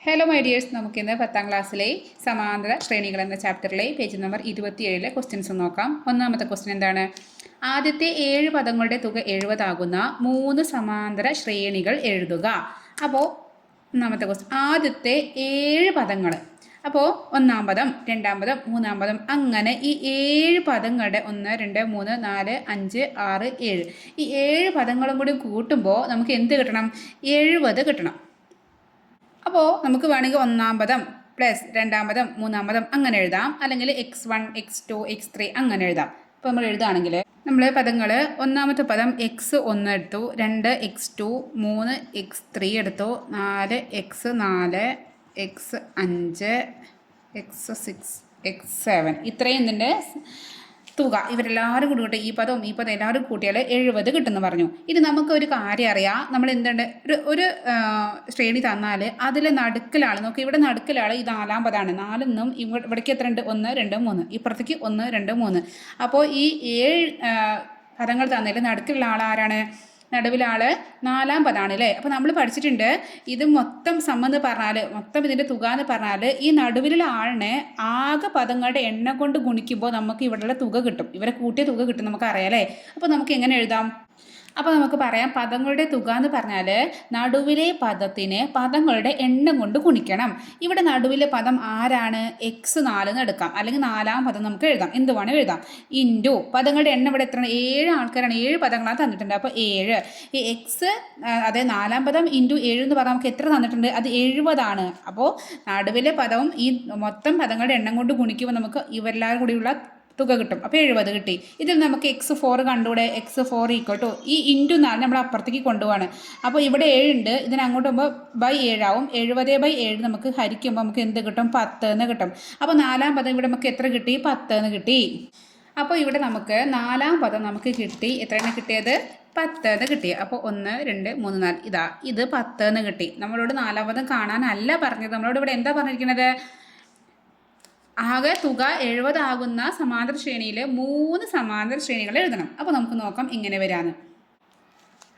Hello my dears, നമുക്കിന്ന് 10ാം ക്ലാസ്സിലെ സമാന്തര ശ്രേണികൾ എന്ന ചാപ്റ്ററിലെ പേജ് നമ്പർ 27 ക്വസ്റ്റ്യൻസ് നോക്കാം. ഒന്നാമത്തെ ക്വസ്റ്റ്യൻ എന്താണ്? ആദ്യത്തെ 7 പദങ്ങളുടെ തുക 70 ആകുന്ന 3 സമാന്തര ശ്രേണികൾ എഴുതുക. അപ്പോൾ ഒന്നാമത്തെ ക്വസ്റ്റ്യൻ, ആദ്യത്തെ 7 പദങ്ങൾ. അപ്പോൾ ഒന്നാം പദം, രണ്ടാം പദം, മൂന്നാം പദം, അങ്ങനെ ഈ 7 പദങ്ങളുടെ 1 2 3 4 5 6 7 ഈ 7 പദങ്ങളും കൂടി കൂട്ടുമ്പോൾ നമുക്ക് എന്ത് കിട്ടണം? 70 കിട്ടണം. അപ്പോൾ നമുക്ക് വേണമെങ്കിൽ ഒന്നാം പദം പ്ലസ് രണ്ടാം പദം മൂന്നാം പദം അങ്ങനെ എഴുതാം, അല്ലെങ്കിൽ x1 x2 x3 അങ്ങനെ എഴുതാം. അപ്പോൾ നമ്മൾ എഴുതുകയാണെങ്കിൽ നമ്മൾ പദങ്ങൾ ഒന്നാമത്തെ പദം x1 എടുത്തു, 2 x2 3 x3 എടുത്തു, 4 x4 x5 x6 x7 ഇത്രയും ഇതിൻ്റെ തുക ഇവരെല്ലാവരും കൂടി ഈ പദവും ഈ പദം എല്ലാവരും കൂട്ടിയാൽ 70 കിട്ടുമെന്ന് പറഞ്ഞു. ഇത് നമുക്ക് ഒരു കാര്യം അറിയാം. നമ്മൾ എന്തുണ്ട്, ഒരു ശ്രേണി തന്നാൽ അതിൽ നടുക്കിലാൾ നോക്കി, ഇവിടെ നടുക്കിലാൾ ഈ 4ാം പദമാണ്. 4 നിന്നും ഇവിടേക്ക് എത്ര ഉണ്ട്? 1 2 3, ഇപ്പുറത്തേക്ക് 1 2 3. അപ്പോൾ ഈ 7 പദങ്ങൾ തന്നതിൽ നടുക്കിലുള്ള ആൾ ആരാണ്? നടുവിലെ ആൾ 4ാം പദമാണ് അല്ലേ. അപ്പോൾ നമ്മൾ പഠിച്ചിട്ടുണ്ട്, ഇത് മൊത്തം എന്ന് പറഞ്ഞാൽ, മൊത്തം ഇതിൻ്റെ തുക എന്ന് പറഞ്ഞാൽ ഈ നടുവിലുള്ള ആളിനെ ആകെ പദങ്ങളുടെ എണ്ണം കൊണ്ട് ഗുണിക്കുമ്പോൾ നമുക്ക് ഇവിടെയുള്ള തുക കിട്ടും. ഇവരെ കൂട്ടിയ തുക കിട്ടും, നമുക്കറിയാം അല്ലേ. അപ്പോൾ നമുക്ക് എങ്ങനെ എഴുതാം? അപ്പോൾ നമുക്ക് പറയാം, പദങ്ങളുടെ തുക എന്ന് പറഞ്ഞാൽ നടുവിലെ പദത്തിന് പദങ്ങളുടെ എണ്ണം കൊണ്ട് ഗുണിക്കണം. ഇവിടെ നടുവിലെ പദം ആരാണ്? x4 എന്ന് എടുക്കാം, അല്ലെങ്കിൽ 4ാം പദം നമുക്ക് എഴുതാം, എന്ത് വേണം എഴുതാം. ഇൻറ്റു പദങ്ങളുടെ എണ്ണം ഇവിടെ എത്രയാണ്? 7 ആൾക്കാരാണ്, 7 പദങ്ങളാണ് തന്നിട്ടുണ്ട്. അപ്പോൾ 7 ഈ x, അതായത് 4ാം പദം ഇൻറ്റു 7 എന്ന് പറഞ്ഞാൽ നമുക്ക് എത്ര തന്നിട്ടുണ്ട്? അത് 70 അപ്പോൾ നടുവിലെ പദവും ഈ മൊത്തം പദങ്ങളുടെ എണ്ണം കൊണ്ട് ഗുണിക്കുമ്പോൾ നമുക്ക് ഇവരെല്ലാവരും കൂടിയുള്ള തുക കിട്ടും. അപ്പോൾ 70 കിട്ടി. ഇതിൽ നമുക്ക് x4 കണ്ടുകൂടെ? x4 ഈക്വൽ ഈ ഇൻറ്റു 4 നമ്മൾ അപ്പുറത്തേക്ക് കൊണ്ടുപോവാണ്. അപ്പോൾ ഇവിടെ 7 ഉണ്ട്, ഇതിന് അങ്ങോട്ട് പോകുമ്പോൾ ബൈ 7 ആവും. 70/7 നമുക്ക് ഹരിക്കുമ്പോൾ നമുക്ക് എന്ത് കിട്ടും? 10 എന്ന് കിട്ടും. അപ്പോൾ 4ാം പദം ഇവിടെ നമുക്ക് എത്ര കിട്ടി? 10 എന്ന് കിട്ടി. അപ്പോൾ ഇവിടെ നമുക്ക് 4ാം പദം നമുക്ക് കിട്ടി. എത്രയാണ് കിട്ടിയത്? 10 എന്ന് കിട്ടി. അപ്പോൾ 1 2 3 4 ഇത് 10 എന്ന് കിട്ടി. നമ്മളോട് 4ാം പദം കാണാനല്ല പറഞ്ഞത്, നമ്മളോട് ഇവിടെ എന്താ പറഞ്ഞിരിക്കുന്നത്? ആകെ തുക 70 ആകുന്ന സമാന്തര ശ്രേണിയിൽ 3 സമാന്തര ശ്രേണികൾ എഴുതണം. അപ്പോൾ നമുക്ക് നോക്കാം ഇങ്ങനെ വരാന്ന്.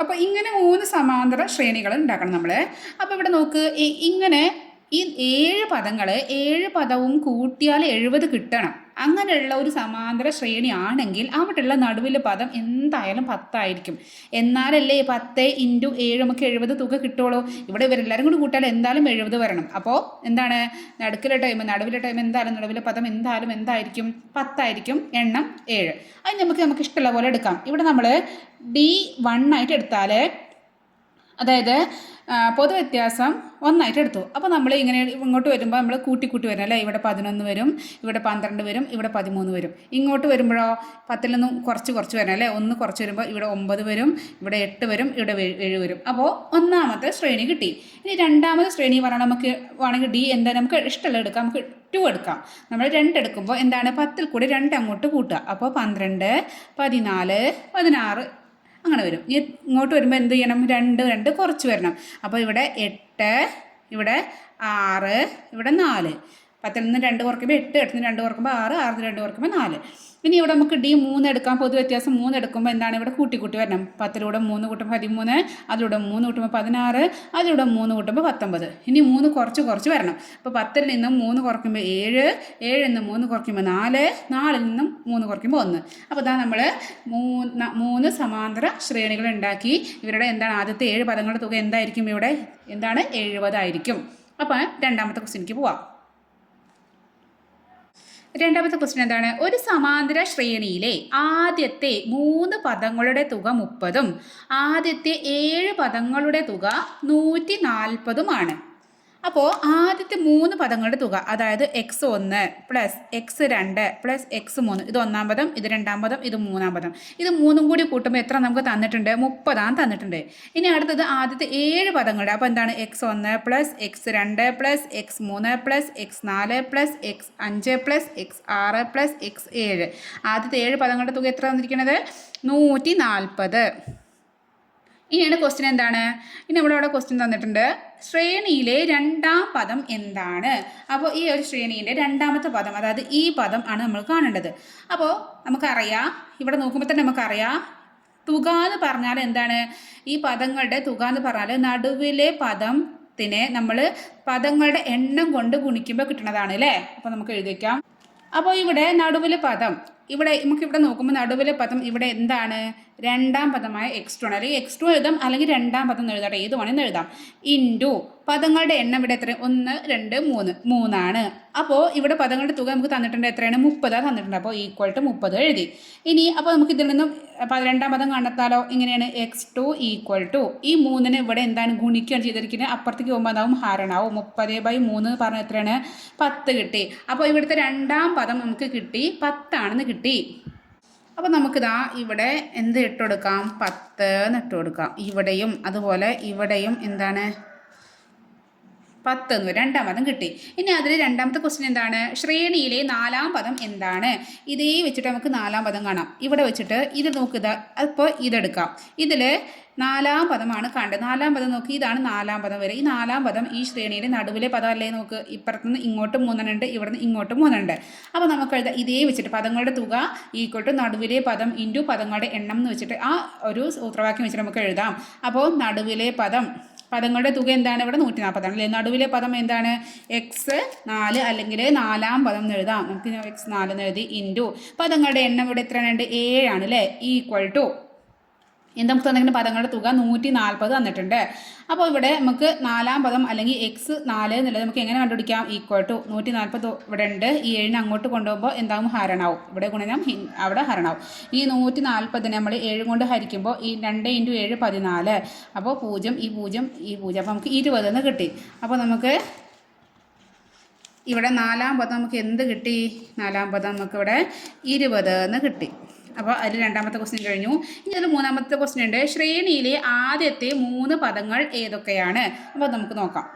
അപ്പോൾ ഇങ്ങനെ 3 സമാന്തര ശ്രേണികൾ ഉണ്ടാക്കണം നമ്മൾ. അപ്പോൾ ഇവിടെ നോക്ക്, ഇങ്ങനെ ഈ 7 പദങ്ങൾ 7 പദവും കൂട്ടിയാൽ 70 കിട്ടണം. അങ്ങനെയുള്ള ഒരു സമാന്തര ശ്രേണി ആണെങ്കിൽ അവിടെയുള്ള നടുവിലെ പദം എന്തായാലും 10 ആയിരിക്കും. എന്നാലല്ലേ 10 ഇൻറ്റു 7 നമുക്ക് 70 തുക കിട്ടുള്ളൂ. ഇവിടെ ഇവരെല്ലാവരും കൂടി കൂട്ടിയാൽ എന്തായാലും 70 വരണം. അപ്പോൾ എന്താണ് നടുവിലെ ടൈം എന്തായാലും നടുവിലെ പദം എന്തായിരിക്കും? 10 ആയിരിക്കും. എണ്ണം 7. അത് നമുക്ക് ഇഷ്ടമുള്ള പോലെ എടുക്കാം. ഇവിടെ നമ്മൾ D1 ആയിട്ട് എടുത്താൽ, അതായത് പൊതുവ്യത്യാസം 1 ആയിട്ട് എടുത്തു. അപ്പോൾ നമ്മൾ ഇങ്ങനെ ഇങ്ങോട്ട് വരുമ്പോൾ നമ്മൾ കൂട്ടി വരണം അല്ലേ. ഇവിടെ 11 വരും, ഇവിടെ 12 വരും, ഇവിടെ 13 വരും. ഇങ്ങോട്ട് വരുമ്പോഴോ 10ൽ നിന്നും കുറച്ച് വരണം അല്ലേ. 1 കുറച്ച് വരുമ്പോൾ ഇവിടെ 9 വരും, ഇവിടെ 8 വരും, ഇവിടെ 7 വരും. അപ്പോൾ ഒന്നാമത്തെ ശ്രേണി കിട്ടി. ഇനി രണ്ടാമത്തെ ശ്രേണി പറഞ്ഞാൽ നമുക്ക് വേണമെങ്കിൽ D എന്താ നമുക്ക് ഇഷ്ടമുള്ള എടുക്കാം. നമുക്ക് 2 എടുക്കാം. നമ്മൾ 2 എടുക്കുമ്പോൾ എന്താണ്? 10ൽ കൂടി 2 അങ്ങോട്ട് കൂട്ടുക. അപ്പോൾ 12 14 16 അങ്ങനെ വരും. ഇങ്ങോട്ട് വരുമ്പോൾ എന്ത് ചെയ്യണം? 2 കുറച്ച് വരണം. അപ്പോൾ ഇവിടെ 8, ഇവിടെ 6, ഇവിടെ 4. 10ൽ നിന്ന് 2 കുറയ്ക്കുമ്പോൾ 8, 8ൽ നിന്ന് 2 കുറയ്ക്കുമ്പോൾ 6, 6ൽ നിന്ന് 2 കുറയ്ക്കുമ്പോൾ 4. ഇനി ഇവിടെ നമുക്ക് D3 എടുക്കാം. പൊതുവ്യത്യാസം 3 എടുക്കുമ്പോൾ എന്താണ്? ഇവിടെ കൂട്ടി വരണം. 10ലൂടെ 3 കൂട്ടുമ്പോൾ 13, അതിലൂടെ 3 കൂട്ടുമ്പോൾ 16, അതിലൂടെ 3 കൂട്ടുമ്പോൾ 19. ഇനി 3 കുറച്ച് വരണം. അപ്പോൾ 10ൽ നിന്നും 3 കുറയ്ക്കുമ്പോൾ 7, 7ൽ നിന്ന് 3 കുറയ്ക്കുമ്പോൾ 4, 4ൽ നിന്നും 3 കുറയ്ക്കുമ്പോൾ 1. അപ്പോൾ ഇതാ നമ്മൾ 3 സമാന്തര ശ്രേണികൾ ഉണ്ടാക്കി. ഇവരുടെ എന്താണ്? ആദ്യത്തെ 7 പദങ്ങളുടെ തുക എന്തായിരിക്കും? ഇവിടെ എന്താണ്? 70 ആയിരിക്കും. അപ്പോൾ രണ്ടാമത്തെ ക്വസ്റ്റ്യനിലേക്ക് പോവാം. രണ്ടാമത്തെ ക്വസ്റ്റ്യൻ എന്താണ്? ഒരു സമാന്തര ശ്രേണിയിലെ ആദ്യത്തെ 3 പദങ്ങളുടെ തുക 30ഉം ആദ്യത്തെ 7 പദങ്ങളുടെ തുക 140ഉമാണ്. അപ്പോൾ ആദ്യത്തെ 3 പദങ്ങളുടെ തുക, അതായത് x1 plus x2 plus x3, ഇത് 1ാം പദം, ഇത് 2ാം പദം, ഇത് 3ാം പദം, ഇത് 3ഉം കൂടി കൂട്ടുമ്പോൾ എത്ര നമുക്ക് തന്നിട്ടുണ്ട്? 30 തന്നിട്ടുണ്ട്. ഇനി അടുത്തത് ആദ്യത്തെ 7 പദങ്ങളുടെ, അപ്പോൾ എന്താണ്? x1 plus x2 plus x3 plus x4 plus x5 plus x6 plus x7. ആദ്യത്തെ 7 പദങ്ങളുടെ തുക എത്ര തന്നിരിക്കുന്നത്? 140. ഇനിയാണ് ക്വസ്റ്റ്യൻ എന്താണ്? ഇനി നമ്മളവിടെ ക്വസ്റ്റ്യൻ തന്നിട്ടുണ്ട്, ശ്രേണിയിലെ 2ാം പദം എന്താണ്? അപ്പോൾ ഈ ഒരു ശ്രേണിയിലെ 2ാമത്തെ പദം, അതായത് ഈ പദം ആണ് നമ്മൾ കാണേണ്ടത്. അപ്പോൾ നമുക്കറിയാം, ഇവിടെ നോക്കുമ്പോൾ തന്നെ നമുക്കറിയാം തുക എന്ന് പറഞ്ഞാൽ എന്താണ്? ഈ പദങ്ങളുടെ തുക എന്ന് പറഞ്ഞാൽ നടുവിലെ പദം 10നെ നമ്മൾ പദങ്ങളുടെ എണ്ണം കൊണ്ട് ഗുണിക്കുമ്പോൾ കിട്ടുന്നതാണ് അല്ലേ. അപ്പോൾ നമുക്ക് എഴുതി വയ്ക്കാം. അപ്പോൾ ഇവിടെ നടുവിലെ പദം നമുക്കിവിടെ നോക്കുമ്പോൾ നടുവിലെ പദം ഇവിടെ എന്താണ്? രണ്ടാം പദമായ x2 ആണ്. അല്ലെങ്കിൽ x2 എഴുതാം, അല്ലെങ്കിൽ രണ്ടാം പദം എഴുതാട്ടെ, ഏത് വേണമെന്ന് എഴുതാം. ഇൻറ്റു പദങ്ങളുടെ എണ്ണം ഇവിടെ എത്ര? 1 2 3 3ആണ്. അപ്പോൾ ഇവിടെ പദങ്ങളുടെ തുക നമുക്ക് തന്നിട്ടുണ്ട്, എത്രയാണ്? 30 തന്നിട്ടുണ്ട്. അപ്പോൾ ഈക്വൽ ടു 30 എഴുതി. ഇനി അപ്പോൾ നമുക്ക് ഇതിൽ നിന്നും രണ്ടാം പദം കണ്ടെത്താലോ. ഇങ്ങനെയാണ് x2 ഈക്വൽ ടു ഈ 3നെ ഇവിടെ എന്താണ് ഗുണിക്കുകയാണ് ചെയ്തിരിക്കുന്നത്. അപ്പുറത്തേക്ക് പോകുമ്പോൾ അതാവും ഹരണാവും. 30/3 പറഞ്ഞ എത്രയാണ്? 10 കിട്ടി. അപ്പോൾ ഇവിടുത്തെ രണ്ടാം പദം നമുക്ക് കിട്ടി 10 ആണെന്ന് കിട്ടി. അപ്പോൾ നമുക്കിതാ ഇവിടെ എന്ത് ഇട്ട് കൊടുക്കാം? 10 എന്ന് ഇട്ട് കൊടുക്കാം. ഇവിടെയും അതുപോലെ ഇവിടെയും എന്താണ്? 10 എന്ന് രണ്ടാം പദം കിട്ടി. ഇനി അതിൽ രണ്ടാമത്തെ ക്വസ്റ്റ്യൻ എന്താണ്? ശ്രേണിയിലെ 4ാം പദം എന്താണ്? ഇതേ വെച്ചിട്ട് നമുക്ക് 4ാം പദം കാണാം. ഇവിടെ വെച്ചിട്ട് ഇത് നോക്കുക. അപ്പോൾ ഇതെടുക്കാം. ഇതിൽ 4ാം പദമാണ് കണ്ടത്. 4ാം പദം നോക്കി, ഇതാണ് 4ാം പദം വരെ. ഈ 4ാം പദം ഈ ശ്രേണിയിലെ നടുവിലെ പദം അല്ലേ? നോക്ക്, ഇപ്പുറത്തുനിന്ന് ഇങ്ങോട്ട് 3 ഉണ്ട്, ഇവിടുന്ന് ഇങ്ങോട്ട് 3 ഉണ്ട്. അപ്പോൾ നമുക്ക് എഴുതാം ഇതേ വെച്ചിട്ട് പദങ്ങളുടെ തുക ഈക്വൽ ടു നടുവിലെ പദം ഇൻറ്റു പദങ്ങളുടെ എണ്ണം എന്ന് വെച്ചിട്ട് ആ ഒരു സൂത്രവാക്യം വെച്ചിട്ട് നമുക്ക് എഴുതാം. അപ്പോൾ നടുവിലെ പദങ്ങളുടെ തുക എന്താണ്? ഇവിടെ 140 അല്ലേ. നടുവിലെ പദം എന്താണ്? x4 അല്ലെങ്കിൽ 4ാം പദം എന്ന് എഴുതാം. നമുക്ക് x4 എന്ന് എഴുതി ഇൻറ്റു പദങ്ങളുടെ എണ്ണം ഇവിടെ എത്രയാണ്? 7 ആണ് അല്ലേ. ഈക്വൽ ടു എന്താ നമുക്ക് തന്നിരിക്കുന്ന പദങ്ങളുടെ തുക 140 തന്നിട്ടുണ്ട്. അപ്പോൾ ഇവിടെ നമുക്ക് 4ാം പദം അല്ലെങ്കിൽ x4 എന്നുള്ളത് നമുക്ക് എങ്ങനെ കണ്ടുപിടിക്കാം? ഈക്വൽ ടു 140 ഇവിടെ ഉണ്ട്. ഈ 7നെ അങ്ങോട്ട് കൊണ്ടുപോകുമ്പോൾ എന്താകും? ഹരണാവും. ഇവിടെ ഗുണനം, അവിടെ ഹരണാവും. ഈ 140നെ നമ്മൾ 7 കൊണ്ട് ഹരിക്കുമ്പോൾ ഈ 2 × 7 14. അപ്പോൾ 0 ഈ 0 ഈ 0. അപ്പോൾ നമുക്ക് 20 എന്ന് കിട്ടി. അപ്പോൾ നമുക്ക് ഇവിടെ 4ാം പദം നമുക്ക് എന്ത് കിട്ടി? 4ാം പദം നമുക്ക് ഇവിടെ 20 എന്ന് കിട്ടി. അപ്പോൾ അതിൽ രണ്ടാമത്തെ ക്വസ്റ്റ്യൻ കഴിഞ്ഞു. ഇനി അതിൽ മൂന്നാമത്തെ ക്വസ്റ്റ്യൻ ഉണ്ട്. ശ്രേണിയിലെ ആദ്യത്തെ 3 പദങ്ങൾ ഏതൊക്കെയാണ്? അപ്പോൾ നമുക്ക് നോക്കാം.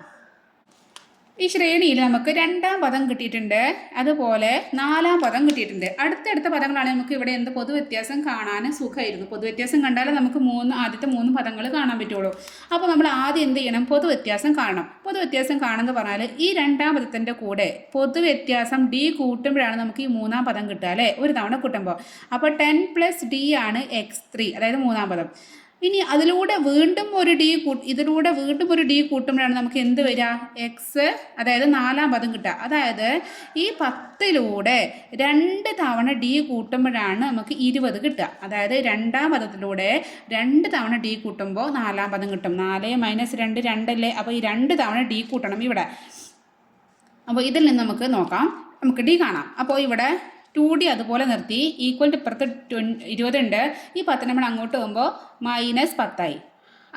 ഈ ശ്രേണിയിൽ നമുക്ക് 2ാം പദം കിട്ടിയിട്ടുണ്ട്, അതുപോലെ 4ാം പദം കിട്ടിയിട്ടുണ്ട്. അടുത്തടുത്ത പദങ്ങളാണ്. നമുക്ക് ഇവിടെ എന്ത് പൊതുവ്യത്യാസം കാണാൻ സുഖമായിരുന്നു. പൊതുവ്യത്യാസം കണ്ടാലേ നമുക്ക് ആദ്യത്തെ 3 പദങ്ങൾ കാണാൻ പറ്റുള്ളൂ. അപ്പോൾ നമ്മൾ ആദ്യം എന്ത് ചെയ്യണം? പൊതുവ്യത്യാസം കാണണം. പൊതുവ്യത്യാസം കാണുമെന്ന് പറഞ്ഞാൽ ഈ 2ാം പദത്തിൻ്റെ കൂടെ പൊതുവ്യത്യാസം d കൂട്ടുമ്പോഴാണ് നമുക്ക് ഈ 3ാം പദം കിട്ടുക അല്ലേ, ഒരു തവണ കൂട്ടുമ്പോൾ. അപ്പോൾ 10 + d ആണ് x3, അതായത് 3ാം പദം. ഇനി അതിലൂടെ വീണ്ടും ഒരു d കൂട്ടുമ്പോഴാണ് നമുക്ക് എന്ത് വരിക? x, അതായത് 4ാം പദം കിട്ടുക. അതായത് ഈ 10ലൂടെ 2 തവണ d കൂട്ടുമ്പോഴാണ് നമുക്ക് 20 കിട്ടുക. അതായത് 2ാം പദത്തിലൂടെ 2 തവണ d കൂട്ടുമ്പോൾ 4ാം പദം കിട്ടും. 4 - 2 2 അല്ലേ. അപ്പോൾ ഈ 2 തവണ d കൂട്ടണം ഇവിടെ. അപ്പോൾ ഇതിൽ നിന്ന് നമുക്ക് നോക്കാം, നമുക്ക് d കാണാം. അപ്പോൾ ഇവിടെ 2d അതുപോലെ നിർത്തി. ഈക്വൽ ടു ഇപ്പുറത്ത് 20 ഉണ്ട്. ഈ 10 നമ്മൾ അങ്ങോട്ട് പോകുമ്പോൾ -10 ആയി.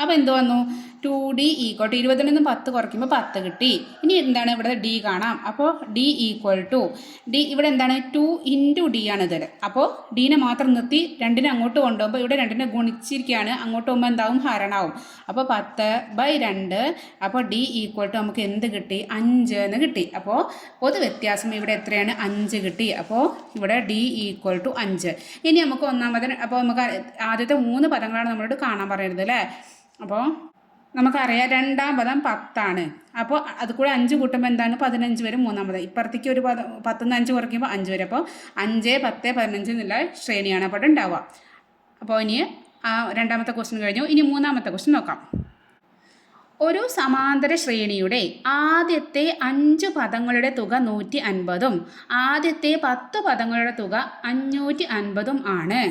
അപ്പോൾ എന്ത് വന്നു? 2d ഈക്വൽ ടു 20ൽ നിന്ന് 10 കുറയ്ക്കുമ്പോൾ 10 കിട്ടി. ഇനി എന്താണ്? ഇവിടെ d കാണാം. അപ്പോൾ d ഈക്വൽ ടു ഇവിടെ എന്താണ്? 2 × d ആണ് ഇതിൽ. അപ്പോൾ ഡീനെ മാത്രം നിർത്തി 2നെ അങ്ങോട്ട് കൊണ്ടുപോകുമ്പോൾ ഇവിടെ 2നെ ഗുണിച്ചിരിക്കുകയാണ്. അങ്ങോട്ട് പോകുമ്പോൾ എന്താവും? ഹരണാവും. അപ്പോൾ 10/2. അപ്പോൾ d ഈക്വൽ ടു നമുക്ക് എന്ത് കിട്ടി? 5 എന്ന് കിട്ടി. അപ്പോൾ പൊതുവ്യത്യാസം ഇവിടെ എത്രയാണ്? 5 കിട്ടി. അപ്പോൾ ഇവിടെ d ഈക്വൽ ടു 5. ഇനി നമുക്ക് അപ്പോൾ നമുക്ക് ആദ്യത്തെ 3 പദങ്ങളാണ് നമ്മളോട് കാണാൻ പറയുന്നത് അല്ലേ. അപ്പോൾ നമുക്കറിയാം 2ാം പദം 10 ആണ്. അപ്പോൾ അത് കൂടെ 5 കൂട്ടുമ്പോൾ എന്താണ്? 15 വരും 3ാം പദം. ഇപ്പുറത്തേക്ക് ഒരു പദം 10 ന്ന് 5 കുറയ്ക്കുമ്പോൾ 5 വരും. അപ്പോൾ 5, 10, 15 എന്നുള്ള ശ്രേണിയാണ് അപ്പോൾ ഉണ്ടാവുക. അപ്പോൾ ഇനി രണ്ടാമത്തെ ക്വസ്റ്റ്യൻ കഴിഞ്ഞു. ഇനി മൂന്നാമത്തെ ക്വസ്റ്റ്യൻ നോക്കാം. ഒരു സമാന്തര ശ്രേണിയുടെ ആദ്യത്തെ 5 പദങ്ങളുടെ തുക 150ഉം ആദ്യത്തെ 10 പദങ്ങളുടെ തുക 550ഉം ആണ്.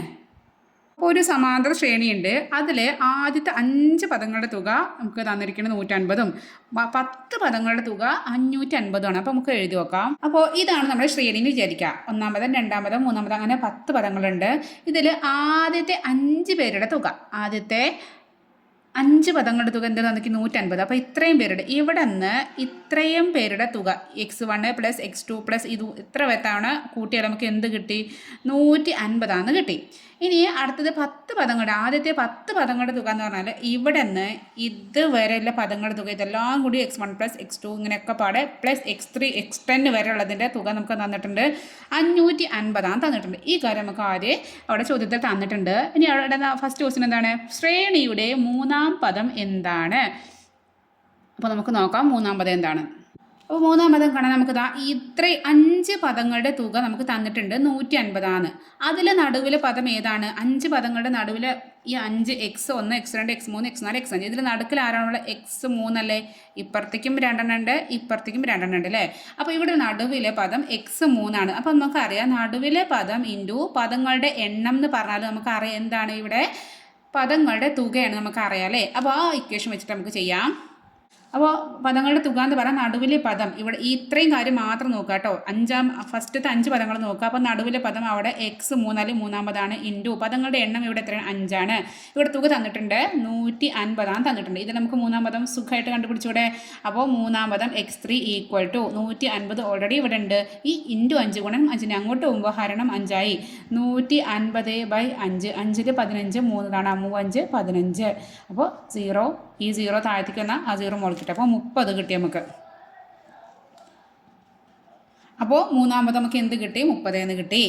ഒരു സമാന്തര ശ്രേണിയുണ്ട്. അതിൽ ആദ്യത്തെ 5 പദങ്ങളുടെ തുക നമുക്ക് തന്നിരിക്കുന്നത് 150ഉം 10 പദങ്ങളുടെ തുക 550 ആണ്. അപ്പോൾ നമുക്ക് എഴുതി നോക്കാം. അപ്പോൾ ഇതാണ് നമ്മുടെ ശ്രേണി എന്ന് വിചാരിക്കുക. 1ാം പദം, 2ാം പദം, 3ാം പദം, അങ്ങനെ 10 പദങ്ങളുണ്ട്. ഇതിൽ ആദ്യത്തെ 5 പേരുടെ തുക, ആദ്യത്തെ 5 പദങ്ങളുടെ തുക എന്ത് തന്നിക്ക്? 150. അപ്പോൾ ഇത്രയും പേരുടെ ഇവിടെ നിന്ന് ഇത്രയും പേരുടെ തുക x1 + x2 + ഇത് ഇത്ര തവണ കൂട്ടിയാൽ നമുക്ക് എന്ത് കിട്ടി? 150 കിട്ടി. ഇനി അടുത്തത് 10 പദങ്ങളുടെ ആദ്യത്തെ 10 പദങ്ങളുടെ തുക എന്ന് പറഞ്ഞാൽ ഇവിടെ നിന്ന് ഇതുവരെയുള്ള പദങ്ങളുടെ തുക ഇതെല്ലാം കൂടി x1 + x2 ഇങ്ങനെയൊക്കെ പാടെ +x3 x10 വരെ ഉള്ളതിൻ്റെ തുക നമുക്ക് തന്നിട്ടുണ്ട്. 550 തന്നിട്ടുണ്ട്. ഈ കാര്യം നമുക്ക് ആദ്യം അവിടെ ചോദ്യത്തിൽ തന്നിട്ടുണ്ട്. ഇനി അവിടെ ഫസ്റ്റ് ക്വസ്റ്റ്യൻ എന്താണ്? ശ്രേണിയുടെ 3ാം പദം എന്താണ്? അപ്പോൾ നമുക്ക് നോക്കാം 3ാം പദം എന്താണ്. അപ്പോൾ മൂന്നാം പദം കാണാൻ നമുക്ക് ഇത്ര 5 പദങ്ങളുടെ തുക നമുക്ക് തന്നിട്ടുണ്ട് 150. അതിൽ നടുവിലെ പദം ഏതാണ്? 5 പദങ്ങളുടെ നടുവിൽ ഈ 5 x1 x2 x3 x4 x5 ഇതിൽ നടുക്കിൽ ആരാണുള്ള x3 അല്ലേ? ഇപ്പുറത്തേക്കും 2 ഉണ്ട്, ഇപ്പുറത്തേക്കും 2 ഉണ്ട് അല്ലേ? അപ്പോൾ ഇവിടെ നടുവിലെ പദം x3 ആണ്. അപ്പോൾ നമുക്കറിയാം നടുവിലെ പദം ഇൻറ്റു പദങ്ങളുടെ എണ്ണം എന്ന് പറഞ്ഞാൽ നമുക്കറിയാം എന്താണ് ഇവിടെ പദങ്ങളുടെ തുകയാണ് നമുക്കറിയാം അല്ലേ? അപ്പോൾ ആ ഇക്വേഷൻ വെച്ചിട്ട് നമുക്ക് ചെയ്യാം. അപ്പോൾ പദങ്ങളുടെ തുക എന്ന് പറയാൻ നടുവിലെ പദം ഇവിടെ ഇത്രയും കാര്യം മാത്രം നോക്കുക കേട്ടോ. ഫസ്റ്റത്തെ 5 പദങ്ങൾ നോക്കുക. അപ്പോൾ നടുവിലെ പദം അവിടെ x3 അല്ലെങ്കിൽ മൂന്നാം പദമാണ് ഇൻറ്റു പദങ്ങളുടെ എണ്ണം ഇവിടെ എത്രയാണ്? 5 ആണ്. ഇവിടെ തുക തന്നിട്ടുണ്ട് 150 തന്നിട്ടുണ്ട്. ഇത് നമുക്ക് മൂന്നാം പദം സുഖമായിട്ട് കണ്ടുപിടിച്ചൂടെ? അപ്പോൾ മൂന്നാം പദം x3 ഈക്വൽ ടു 150 ഓൾറെഡി ഇവിടെ ഉണ്ട്. ഈ ഇൻറ്റു 5 ഗുണം 5 അങ്ങോട്ട് പോകുമ്പോൾ ഹരണം 5 ആയി. 150/5 5 15 3 തവണ 3 5 15. അപ്പോൾ 0 ഈ 0 താഴത്തേക്ക് വന്നാൽ ആ 0 മുകളിൽ കിട്ടും. അപ്പോൾ 30 കിട്ടി നമുക്ക്. അപ്പോൾ മൂന്നാമത് നമുക്ക് എന്ത് കിട്ടി? 30 എന്ന് കിട്ടി.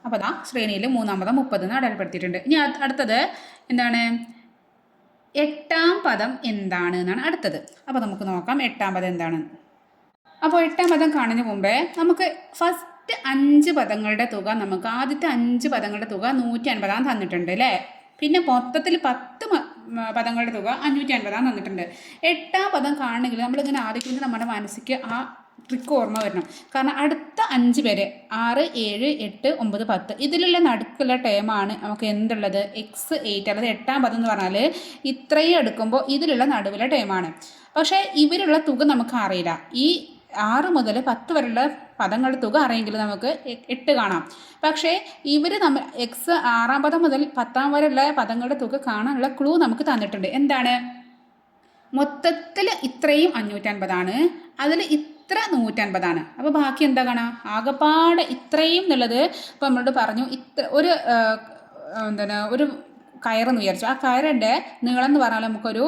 അപ്പോൾ ശ്രേണിയിൽ മൂന്നാമത് 30 എന്ന് അടയാളപ്പെടുത്തിയിട്ടുണ്ട്. ഇനി അടുത്തത് എന്താണ്? 8ാം പദം എന്താണ് എന്നാണ് അടുത്തത്. അപ്പോൾ നമുക്ക് നോക്കാം 8ാം പദം എന്താണ്. അപ്പോൾ 8ാം പദം കാണുന്നതിന് മുമ്പേ നമുക്ക് ഫസ്റ്റ് 5 പദങ്ങളുടെ തുക നമുക്ക് ആദ്യത്തെ 5 പദങ്ങളുടെ തുക 150 തന്നിട്ടുണ്ട് അല്ലേ? പിന്നെ മൊത്തത്തിൽ 10 പദങ്ങളുടെ തുക 550 തന്നിട്ടുണ്ട്. 8ാം പദം കാണണമെങ്കിൽ നമ്മളിങ്ങനെ ആദ്യം നമ്മുടെ മനസ്സിലേക്ക് ആ ട്രിക്ക് ഓർമ്മ വരണം. കാരണം അടുത്ത 5 പേര് 6 7 8 9 10 ഇതിലുള്ള നടുക്കുള്ള ടേമാണ് നമുക്ക് എന്തുള്ളത്? x8 അതായത് 8ാം പദം എന്ന് പറഞ്ഞാൽ ഇത്രയും എടുക്കുമ്പോൾ ഇതിലുള്ള നടുവിലെ ടേമാണ്. പക്ഷേ ഇവരുള്ള തുക നമുക്ക് അറിയില്ല. ഈ 6 മുതൽ 10 വരെയുള്ള പദങ്ങളുടെ തുക അറിയെങ്കിൽ നമുക്ക് 8 കാണാം. പക്ഷേ ഇവർ x 6ാം പദം മുതൽ 10ാം വരെയുള്ള പദങ്ങളുടെ തുക കാണാനുള്ള ക്ലൂ നമുക്ക് തന്നിട്ടുണ്ട്. എന്താണ്? മൊത്തത്തിൽ ഇത്രയും 550 അതിൽ ഇത്ര 150. അപ്പോൾ ബാക്കി എന്താ കാണാം? ആകെപ്പാടെ ഇത്രയും എന്നുള്ളത് ഇപ്പോൾ നമ്മളോട് പറഞ്ഞു ഒരു ഒരു കയറെന്ന് വിചാരിച്ചു. ആ കയറിൻ്റെ നീളം എന്ന് പറഞ്ഞാൽ നമുക്കൊരു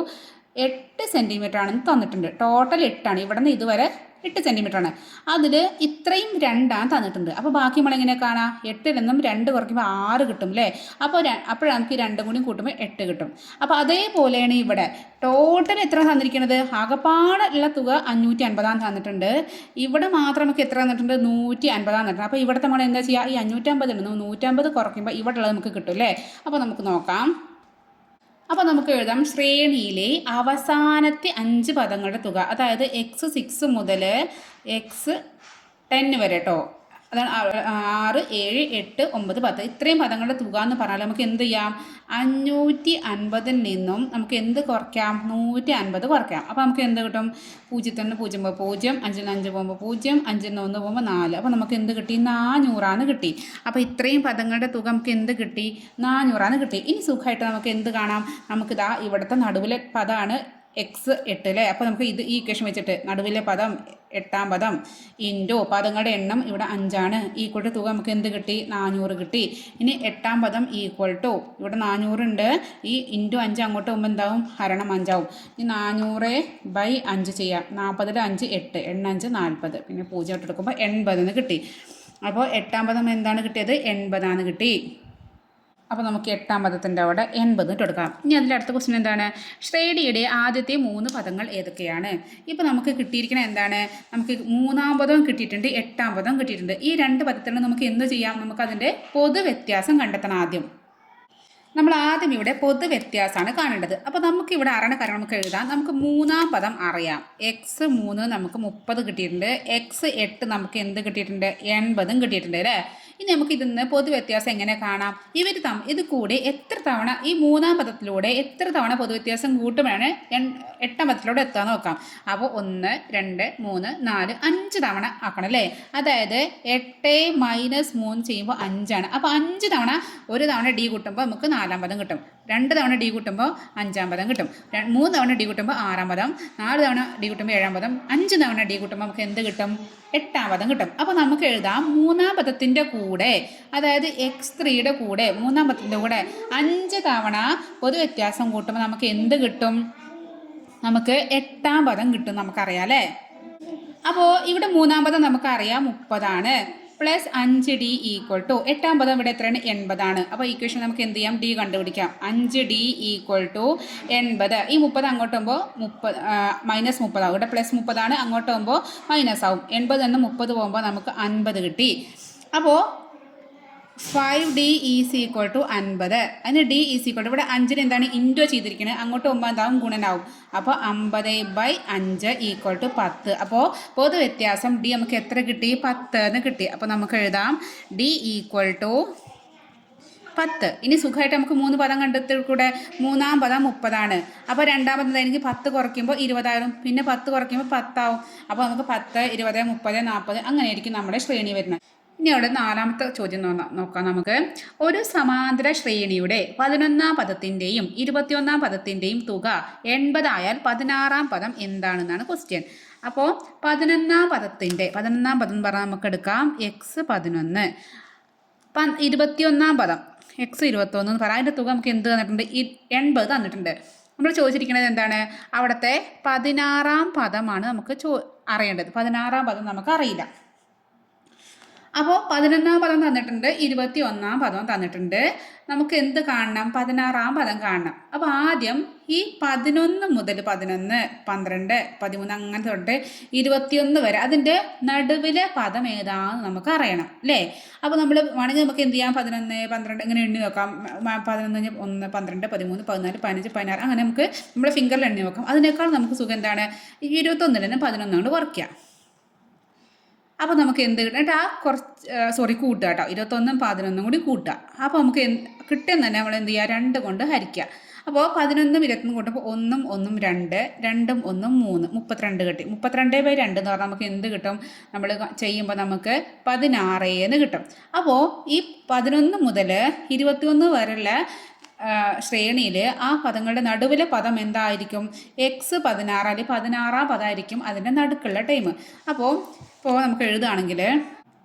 8 സെൻറ്റിമീറ്റർ ആണെന്ന് തന്നിട്ടുണ്ട്. ടോട്ടൽ 8 ആണ്. ഇവിടെ നിന്ന് ഇതുവരെ 8 സെൻറ്റിമീറ്റർ ആണ്. അതിൽ ഇത്രയും 2 തന്നിട്ടുണ്ട്. അപ്പോൾ ബാക്കി നമ്മളെങ്ങനെ കാണാം? 8ൽ നിന്നും 2 കുറയ്ക്കുമ്പോൾ 6 കിട്ടും അല്ലേ? അപ്പോൾ നമുക്ക് 2 കൂടി കൂട്ടുമ്പോൾ 8 കിട്ടും. അപ്പോൾ അതേപോലെയാണ് ഇവിടെ ടോട്ടൽ എത്ര തന്നിരിക്കുന്നത്? ആകെപ്പാടുള്ള തുക 550 തന്നിട്ടുണ്ട്. ഇവിടെ മാത്രം നമുക്ക് എത്ര തന്നിട്ടുണ്ട്? 150 തന്നിട്ടുണ്ട്. അപ്പോൾ ഇവിടുത്തെ നമ്മൾ എന്താ ചെയ്യുക? ഈ 550 150 കുറയ്ക്കുമ്പോൾ ഇവിടെ ഉള്ളത് നമുക്ക് കിട്ടും അല്ലേ? അപ്പോൾ നമുക്ക് നോക്കാം. അപ്പോൾ നമുക്ക് എഴുതാം ശ്രേണിയിലെ അവസാനത്തെ 5 പദങ്ങളുടെ തുക. അതായത് x6 മുതൽ x10 വരെ കേട്ടോ. അതാണ് 6 7 8 9 10 ഇത്രയും പദങ്ങളുടെ തുക എന്ന് പറഞ്ഞാൽ നമുക്ക് എന്ത് ചെയ്യാം? 550 നിന്നും നമുക്ക് എന്ത് കുറയ്ക്കാം? 150 കുറയ്ക്കാം. അപ്പോൾ നമുക്ക് എന്ത് കിട്ടും? 0 0 0 5 5 പോകുമ്പോൾ 0 5 1 പോകുമ്പോൾ 4. അപ്പോൾ നമുക്ക് എന്ത് കിട്ടി? 400 കിട്ടി. അപ്പോൾ ഇത്രയും പദങ്ങളുടെ തുക നമുക്ക് എന്ത് കിട്ടി? 400 കിട്ടി. ഇനി സുഖമായിട്ട് നമുക്ക് എന്ത് കാണാം? നമുക്ക് ഇവിടുത്തെ നടുവിലെ പദമാണ് x8 അല്ലേ? അപ്പോൾ നമുക്ക് ഈ ഇക്വേഷൻ വെച്ചിട്ട് നടുവിലെ പദം 8ാം പദം ഇൻറ്റു പദങ്ങളുടെ എണ്ണം ഇവിടെ 5 ആണ്. ഈക്വൽ ടു തുക നമുക്ക് എന്ത് കിട്ടി? 400 കിട്ടി. ഇനി 8ാം പദം ഈക്വൽ ടു ഇവിടെ 400 ഉണ്ട്. ഈ ഇൻറ്റു 5 അങ്ങോട്ട് പോകുമ്പോൾ എന്താവും? ഹരണം 5 ആവും. ഈ 400/5 ചെയ്യാം. 40 5 8 5 40 പിന്നെ 0 എടുക്കുമ്പോൾ 80 എന്ന് കിട്ടി. അപ്പോൾ 8ാം പദം എന്താണ് കിട്ടിയത്? 80 കിട്ടി. അപ്പോൾ നമുക്ക് 8ാം പദത്തിൻ്റെ അവിടെ 80 ഇട്ട് കൊടുക്കാം. ഇനി അതിൻ്റെ അടുത്ത ക്വസ്റ്റ്യൻ എന്താണ്? ശ്രേണിയുടെ ആദ്യത്തെ 3 പദങ്ങൾ ഏതൊക്കെയാണ്? ഇപ്പോൾ നമുക്ക് കിട്ടിയിരിക്കുന്നത് എന്താണ്? നമുക്ക് 3ാം പദം കിട്ടിയിട്ടുണ്ട്, 8ാം പദം കിട്ടിയിട്ടുണ്ട്. ഈ 2 പദത്തിൽ നമുക്ക് എന്ത് ചെയ്യാം? നമുക്കതിൻ്റെ പൊതുവ്യത്യാസം കണ്ടെത്തണം. നമ്മൾ ആദ്യം ഇവിടെ പൊതുവ്യത്യാസമാണ് കാണേണ്ടത്. അപ്പോൾ നമുക്കിവിടെ അറിയണ കാര്യം നമുക്ക് എഴുതാം. നമുക്ക് 3ാം പദം അറിയാം. x3 നമുക്ക് 30 കിട്ടിയിട്ടുണ്ട്. x8 നമുക്ക് എന്ത് കിട്ടിയിട്ടുണ്ട്? 80 കിട്ടിയിട്ടുണ്ട് അല്ലേ? ഇനി നമുക്ക് ഇതിന്ന് പൊതുവ്യത്യാസം എങ്ങനെ കാണാം? ഇത് കൂടെ എത്ര തവണ ഈ 3ാം പദത്തിലൂടെ എത്ര തവണ പൊതുവ്യത്യാസം കൂട്ടുമ്പോഴാണ് 8ാം പദത്തിലൂടെ എത്താൻ നോക്കാം. അപ്പോൾ 1 2 3 4 5 തവണ ആക്കണം അല്ലേ? അതായത് 8 - 3 ചെയ്യുമ്പോൾ 5 ആണ്. അപ്പോൾ 5 തവണ ഒരു തവണ ഡി കൂട്ടുമ്പോൾ നമുക്ക് 4ാം പദം കിട്ടും. 2 തവണ ഡി കൂട്ടുമ്പോൾ 5ാം പദം കിട്ടും. 3 തവണ ഡി കൂട്ടുമ്പോൾ 6ാം പദം. 4 തവണ ഡി കൂട്ടുമ്പോൾ 7ാം പദം. 5 തവണ ഡി കൂട്ടുമ്പോൾ നമുക്ക് എന്ത് കിട്ടും? 8ാം പദം കിട്ടും. അപ്പോൾ നമുക്ക് എഴുതാം 3ാം പദത്തിൻ്റെ കൂടെ, അതായത് x3യുടെ കൂടെ 3ാം പദത്തിൻ്റെ കൂടെ 5 തവണ പൊതുവ്യത്യാസം കൂട്ടുമ്പോൾ നമുക്ക് എന്ത് കിട്ടും? നമുക്ക് 8ാം പദം കിട്ടും. നമുക്കറിയാം അല്ലേ? അപ്പോൾ ഇവിടെ 3ാം പദം നമുക്കറിയാം 30 ആണ്. പ്ലസ് 5D ഈക്വൽ ടു 8-ാം പദം ഇവിടെ എത്രയാണ് 80 അപ്പോൾ ഇക്വേഷൻ നമുക്ക് എന്ത് ചെയ്യാം ഡി കണ്ടുപിടിക്കാം 5D ഈക്വൽ ടു 80 ഈ 30 അങ്ങോട്ട് പോകുമ്പോൾ -30 ആവും ഇവിടെ പ്ലസ് 30 അങ്ങോട്ട് പോകുമ്പോൾ മൈനസ് ആവും 80 എന്ന് 30 പോകുമ്പോൾ നമുക്ക് 50 കിട്ടി അപ്പോൾ 5D ഈസ് ഈക്വൽ ടു 50 അതിന് D ഈസ് ഈക്വൽ ടു ഇവിടെ 5-ന് എന്താണ് ഇൻറ്റു ചെയ്തിരിക്കുന്നത് അങ്ങോട്ട് പോകുമ്പോൾ എന്താവും ഗുണനാവും അപ്പോൾ 50/5 ഈക്വൽ ടു 10 അപ്പോൾ പൊതു വ്യത്യാസം D നമുക്ക് എത്ര കിട്ടി 10 എന്ന് കിട്ടി അപ്പോൾ നമുക്ക് എഴുതാം D ഈക്വൽ ടു 10 ഇനി സുഖമായിട്ട് നമുക്ക് 3 പദം കണ്ടെത്തി കൂടെ 3-ാം പദം 30 അപ്പോൾ 2-ാം പദം എനിക്ക് 10 കുറയ്ക്കുമ്പോൾ 20 ആകും പിന്നെ 10 കുറയ്ക്കുമ്പോൾ 10 ആവും അപ്പോൾ നമുക്ക് 10 20 30 40 അങ്ങനെയായിരിക്കും നമ്മുടെ ശ്രേണി വരുന്നത് ഇനി അവിടെ 4-ാമത്തെ ചോദ്യം നോക്കാം നമുക്ക് ഒരു സമാന്തര ശ്രേണിയുടെ 11-ാം പദത്തിൻ്റെയും 21-ാം പദത്തിൻ്റെയും തുക 80 ആയാൽ 16-ാം പദം എന്താണെന്നാണ് ക്വസ്റ്റ്യൻ അപ്പോൾ 11-ാം പദത്തിൻ്റെ 11-ാം പദം പറഞ്ഞാൽ നമുക്ക് എടുക്കാം x11 21-ാം പദം x21 എന്ന് പറയാം അതിൻ്റെ തുക നമുക്ക് എന്ത് തന്നിട്ടുണ്ട് 80 തന്നിട്ടുണ്ട് നമ്മൾ ചോദിച്ചിരിക്കുന്നത് എന്താണ് അവിടുത്തെ 16-ാം പദമാണ് നമുക്ക് അറിയേണ്ടത് 16-ാം പദം നമുക്ക് അറിയില്ല അപ്പോൾ 11-ാം പദം തന്നിട്ടുണ്ട് 21-ാം പദം തന്നിട്ടുണ്ട് നമുക്ക് എന്ത് കാണണം 16-ാം പദം കാണണം അപ്പോൾ ആദ്യം ഈ 11 മുതൽ 11 12 13 അങ്ങനെ തൊട്ട് 21 വരെ അതിൻ്റെ നടുവിലെ പദം ഏതാണെന്ന് നമുക്ക് അറിയണം അല്ലേ അപ്പോൾ നമ്മൾ വേണമെങ്കിൽ നമുക്ക് എന്ത് ചെയ്യാം 11 12 ഇങ്ങനെ എണ്ണി നോക്കാം 11 1 12 13 14 15 16 അങ്ങനെ നമുക്ക് നമ്മുടെ ഫിംഗറിൽ എണ്ണി നോക്കാം അതിനേക്കാൾ നമുക്ക് സുഖം എന്താണ് 21-ൽ നിന്ന് 11 കൊണ്ട് കുറയ്ക്കുക അപ്പോൾ നമുക്ക് എന്ത് കിട്ടും കൂട്ടുക കേട്ടോ 21-ഉം 11-ഉം കൂടി കൂട്ടുക അപ്പോൾ നമുക്ക് കിട്ടും തന്നെ നമ്മൾ എന്ത് ചെയ്യുക 2 കൊണ്ട് ഹരിക്കുക അപ്പോൾ 11-ഉം 21 കൂട്ടുമ്പോൾ 1-ഉം 1-ഉം 2 2-ഉം 1-ഉം 3 32 കിട്ടി 32/2 എന്ന് പറഞ്ഞാൽ നമുക്ക് എന്ത് കിട്ടും നമ്മൾ ചെയ്യുമ്പോൾ നമുക്ക് 16 എന്ന് കിട്ടും അപ്പോൾ ഈ 11 മുതൽ 21 വരെയുള്ള ശ്രേണിയിൽ ആ പദങ്ങളുടെ നടുവിലെ പദം എന്തായിരിക്കും x16 അല്ലെങ്കിൽ 16-ാം പദമായിരിക്കും അതിൻ്റെ നടുക്കുള്ള ടൈം അപ്പോൾ നമുക്ക് എഴുതുകയാണെങ്കിൽ